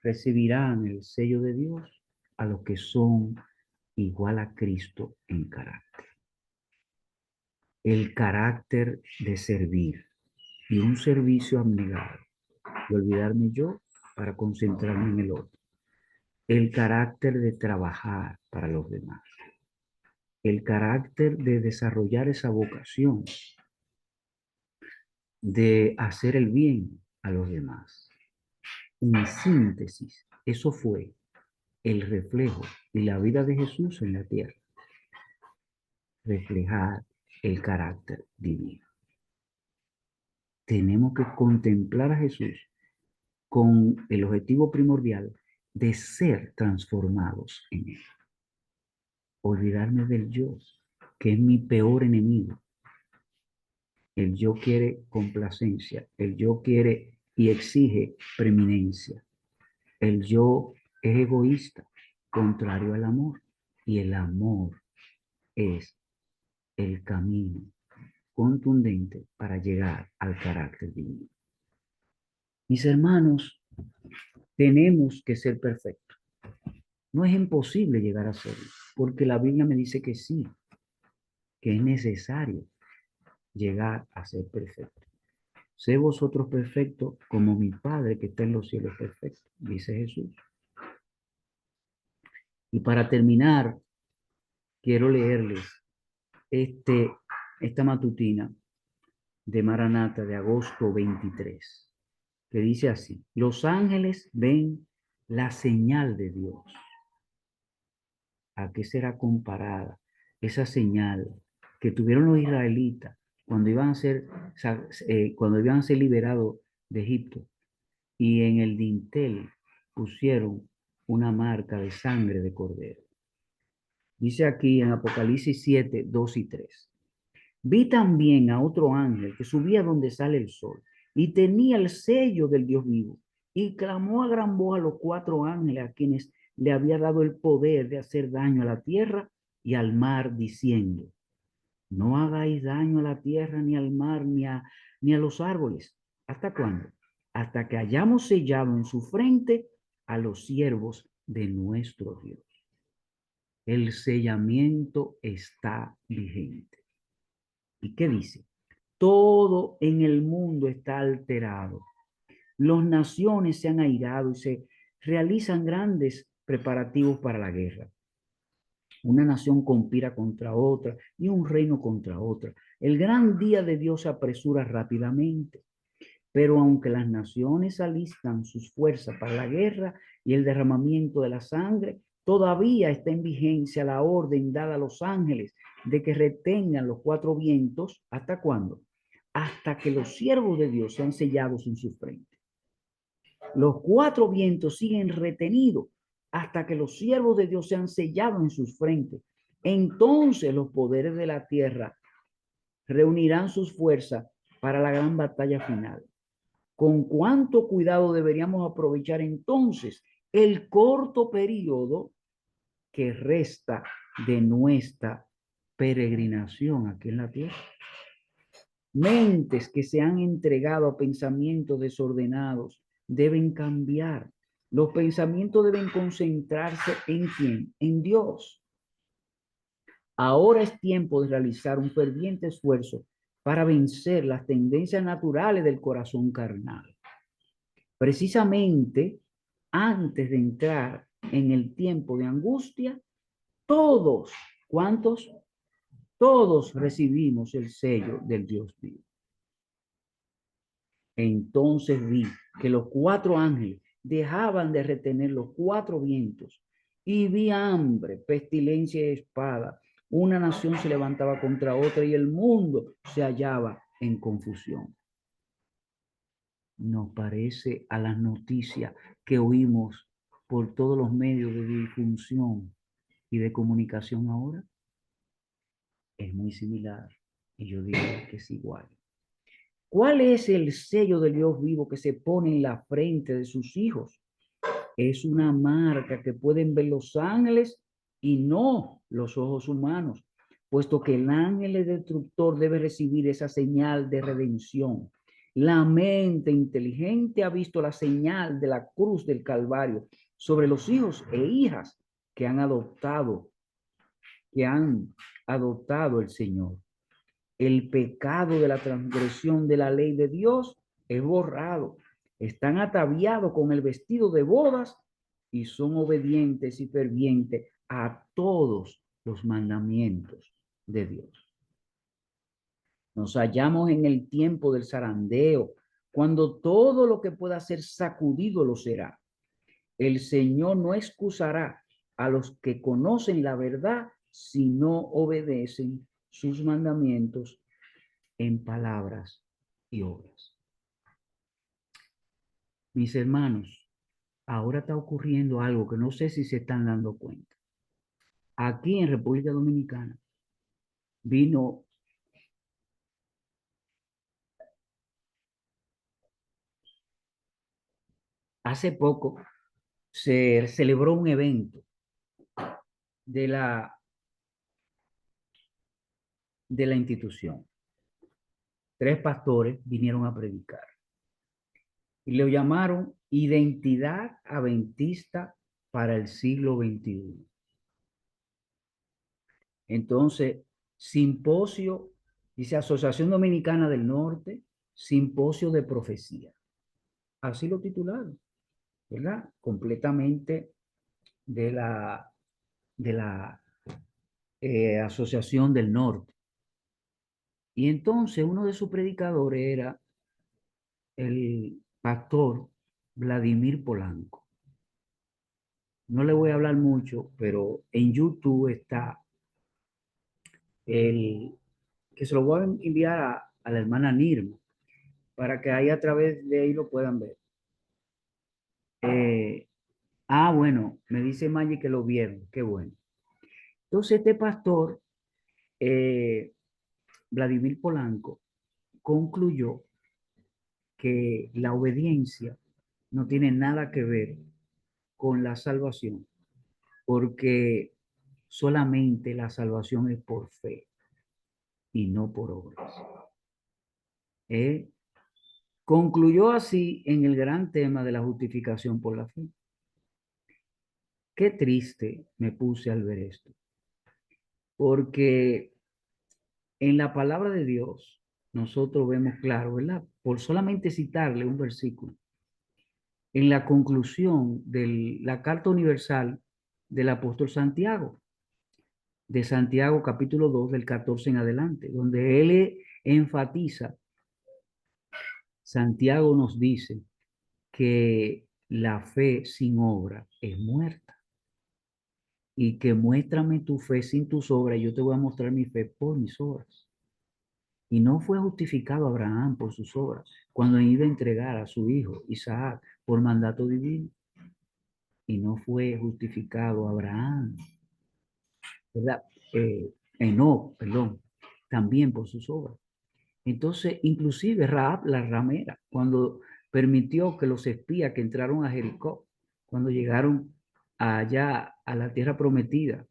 recibirán el sello de Dios a los que son igual a Cristo en carácter. El carácter de servir y un servicio abnegado, de olvidarme yo para concentrarme en el otro. El carácter de trabajar para los demás. el carácter de desarrollar esa vocación, de hacer el bien a los demás. En síntesis, eso fue el reflejo y la vida de Jesús en la tierra, reflejar el carácter divino. Tenemos que contemplar a Jesús con el objetivo primordial de ser transformados en Él. Olvidarme del yo, que es mi peor enemigo. El yo quiere complacencia, el yo quiere y exige preeminencia. El yo es egoísta, contrario al amor. Y el amor es el camino contundente para llegar al carácter divino. Mis hermanos, tenemos que ser perfectos. No es imposible llegar a serlo, porque la Biblia me dice que sí, que es necesario llegar a ser perfecto. Sé vosotros perfectos como mi Padre que está en los cielos perfecto, dice Jesús. Y para terminar, quiero leerles esta matutina de Maranata de agosto 23, que dice así: los ángeles ven la señal de Dios. ¿A qué será comparada esa señal que tuvieron los israelitas cuando iban a ser liberados de Egipto? Y en el dintel pusieron una marca de sangre de cordero. Dice aquí en Apocalipsis 7, 2 y 3. Vi también a otro ángel que subía donde sale el sol y tenía el sello del Dios vivo y clamó a gran voz a los cuatro ángeles a quienes le había dado el poder de hacer daño a la tierra y al mar, diciendo: no hagáis daño a la tierra, ni al mar, ni a los árboles. ¿Hasta cuándo? Hasta que hayamos sellado en su frente a los siervos de nuestro Dios. El sellamiento está vigente. ¿Y qué dice? Todo en el mundo está alterado. Las naciones se han airado y se realizan grandes preparativos para la guerra. Una nación conspira contra otra y un reino contra otra. El gran día de Dios se apresura rápidamente. Pero aunque las naciones alistan sus fuerzas para la guerra y el derramamiento de la sangre, todavía está en vigencia la orden dada a los ángeles de que retengan los cuatro vientos. ¿Hasta cuándo? Hasta que los siervos de Dios sean sellados en su frente. Los cuatro vientos siguen retenidos hasta que los siervos de Dios sean sellados en sus frentes. Entonces los poderes de la tierra reunirán sus fuerzas para la gran batalla final. Con cuánto cuidado deberíamos aprovechar entonces el corto periodo que resta de nuestra peregrinación aquí en la tierra. Mentes que se han entregado a pensamientos desordenados deben cambiar. Los pensamientos deben concentrarse en ¿quién? En Dios. Ahora es tiempo de realizar un ferviente esfuerzo para vencer las tendencias naturales del corazón carnal. Precisamente antes de entrar en el tiempo de angustia, todos, ¿cuántos? Todos recibimos el sello del Dios vivo. Entonces vi que los cuatro ángeles dejaban de retener los cuatro vientos y vi hambre, pestilencia y espada. Una nación se levantaba contra otra y el mundo se hallaba en confusión. Nos parece a las noticias que oímos por todos los medios de difusión y de comunicación ahora. Es muy similar y yo diría que es igual. ¿Cuál es el sello del Dios vivo que se pone en la frente de sus hijos? Es una marca que pueden ver los ángeles y no los ojos humanos, puesto que el ángel destructor debe recibir esa señal de redención. La mente inteligente ha visto la señal de la cruz del Calvario sobre los hijos e hijas que han adoptado el Señor. El pecado de la transgresión de la ley de Dios es borrado. Están ataviados con el vestido de bodas y son obedientes y fervientes a todos los mandamientos de Dios. Nos hallamos en el tiempo del zarandeo, cuando todo lo que pueda ser sacudido lo será. El Señor no excusará a los que conocen la verdad si no obedecen sus mandamientos en palabras y obras. Mis hermanos, ahora está ocurriendo algo que no sé si se están dando cuenta. Aquí en República Dominicana vino hace poco, se celebró un evento de la institución. 3 pastores vinieron a predicar y lo llamaron Identidad Adventista para el siglo XXI. Entonces, simposio, dice Asociación Dominicana del Norte, simposio de profecía. Así lo titularon, ¿verdad? Completamente de la Asociación del Norte. Y entonces uno de sus predicadores era el pastor Vladimir Polanco. No le voy a hablar mucho, pero en YouTube está el que se lo voy a enviar a la hermana Nirma para que ahí a través de ahí lo puedan ver. Bueno, me dice Maggie que lo vieron, qué bueno. Entonces este pastor, eh, Vladimir Polanco, concluyó que la obediencia no tiene nada que ver con la salvación, porque solamente la salvación es por fe y no por obras. Concluyó así en el gran tema de la justificación por la fe. Qué triste me puse al ver esto, porque en la palabra de Dios nosotros vemos claro, ¿verdad? Por solamente citarle un versículo, en la conclusión de la carta universal del apóstol Santiago, de Santiago capítulo 2 del 14 en adelante, donde él enfatiza, Santiago nos dice que la fe sin obra es muerta y que muéstrame tu fe sin tus obras y yo te voy a mostrar mi fe por mis obras. Y no fue justificado Abraham por sus obras cuando iba a entregar a su hijo Isaac por mandato divino. Y no fue justificado Abraham, ¿verdad? Enoc, perdón, también por sus obras. Entonces, inclusive Rahab la ramera, cuando permitió que los espías que entraron a Jericó, cuando llegaron allá a la tierra prometida,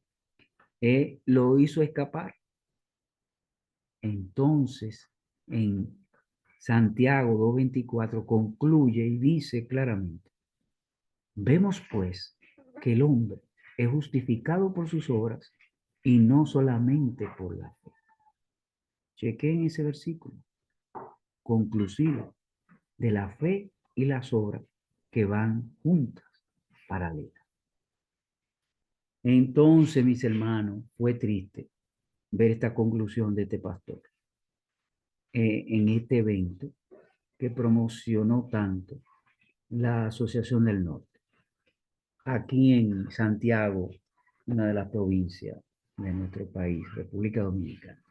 lo hizo escapar. Entonces, en Santiago 2:24 concluye y dice claramente, vemos pues que el hombre es justificado por sus obras y no solamente por la fe. Chequen ese versículo conclusivo de la fe y las obras que van juntas, paralelas. Entonces, mis hermanos, fue triste ver esta conclusión de este pastor en este evento que promocionó tanto la Asociación del Norte, aquí en Santiago, una de las provincias de nuestro país, República Dominicana.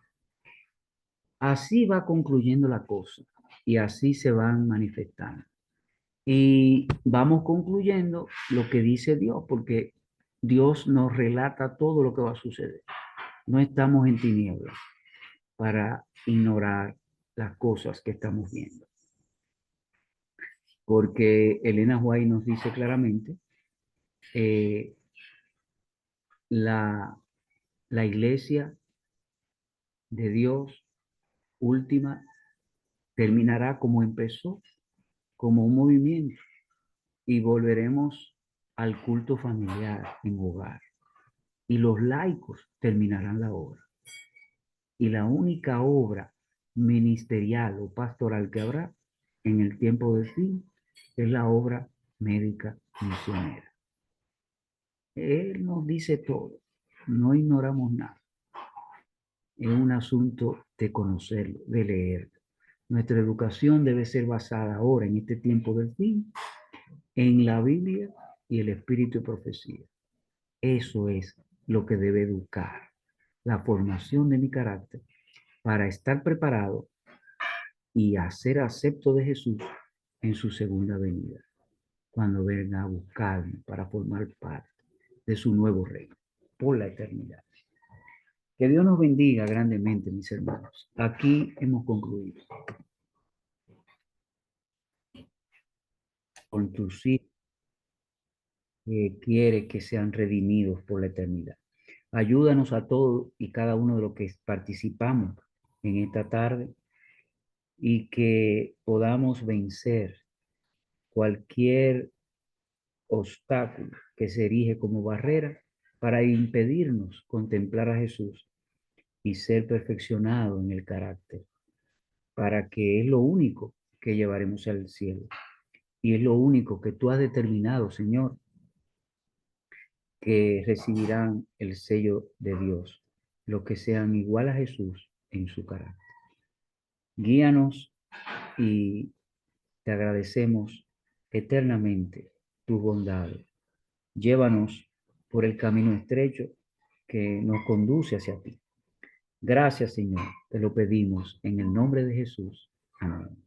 Así va concluyendo la cosa y así se van manifestando. Y vamos concluyendo lo que dice Dios, porque Dios nos relata todo lo que va a suceder. No estamos en tinieblas para ignorar las cosas que estamos viendo. Porque Elena White nos dice claramente, eh, la, la iglesia de Dios última terminará como empezó, como un movimiento, y volveremos al culto familiar en hogar. Y los laicos terminarán la obra. Y la única obra ministerial o pastoral que habrá en el tiempo del fin es la obra médica misionera. Él nos dice todo. no ignoramos nada. Es un asunto de conocerlo, de leer. Nuestra educación debe ser basada ahora, en este tiempo del fin, en la Biblia y el espíritu de profecía. Eso es lo que debe educar la formación de mi carácter para estar preparado y hacer acepto de Jesús en su segunda venida, cuando venga a buscarme para formar parte de su nuevo reino por la eternidad. Que Dios nos bendiga grandemente, mis hermanos. Aquí hemos concluido con tus hijos que quiere que sean redimidos por la eternidad. Ayúdanos a todos y cada uno de los que participamos en esta tarde y que podamos vencer cualquier obstáculo que se erige como barrera para impedirnos contemplar a Jesús y ser perfeccionado en el carácter, para que es lo único que llevaremos al cielo. Y es lo único que tú has determinado, Señor, que recibirán el sello de Dios, los que sean igual a Jesús en su carácter. Guíanos y te agradecemos eternamente tus bondades. Llévanos por el camino estrecho que nos conduce hacia ti. Gracias, Señor, te lo pedimos en el nombre de Jesús. Amén.